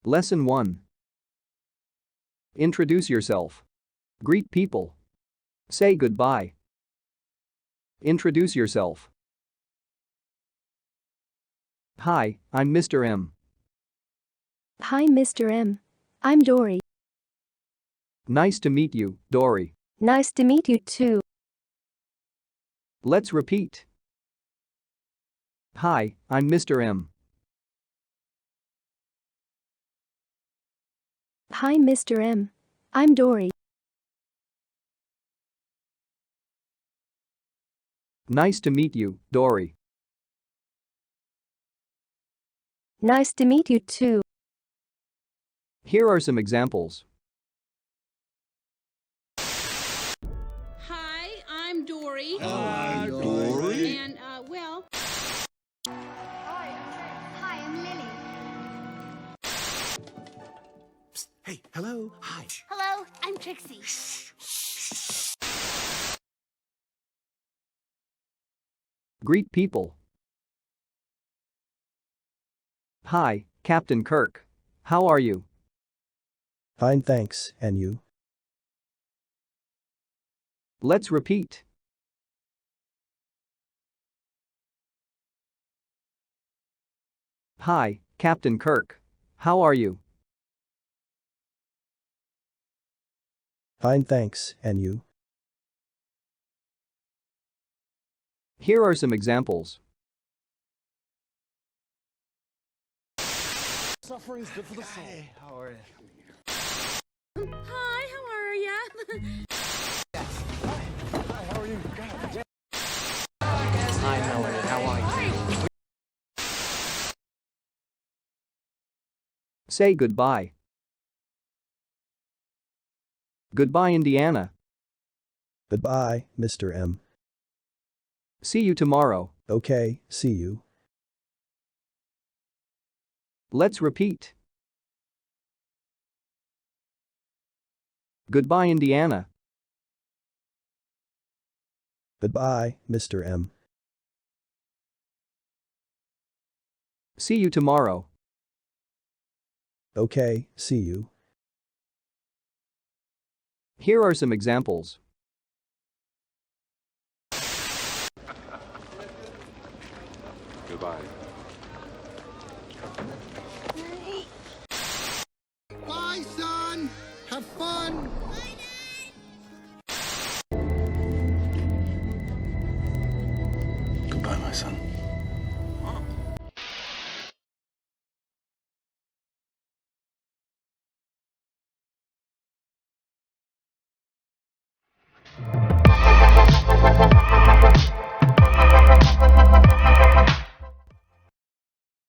Lesson 1. Introduce yourself. Greet people. Say goodbye. Introduce yourself. Hi, I'm Mr. M. Hi, Mr. M. I'm Dory. Nice to meet you, Dory. Nice to meet you too. Let's repeat. Hi, I'm Mr. M. Hi, Mr. M. I'm Dory. Nice to meet you, Dory. Nice to meet you too. Here are some examples. Hi, I'm Dory. Hi, Dory. And, well, Hi, I'm Lily. Hey, hello. Hi. Hello, I'm Trixie. Greet people. Hi, Captain Kirk. How are you? Fine, thanks. And you? Let's repeat. Hi, Captain Kirk. How are you? Fine, thanks. And you? Here are some examples. Suffering's good for the soul. Hey, how are you? hi, how are ya? Hi, how are you? God, Hi, Melanie. How are you? Say goodbye. Goodbye, Indiana. Goodbye, Mr. M. See you tomorrow. Okay, see you. Let's repeat. Goodbye, Indiana. Goodbye, Mr. M. See you tomorrow. Okay, see you. Here are some examples. Goodbye. Bye, son. Have fun. Goodbye, my son.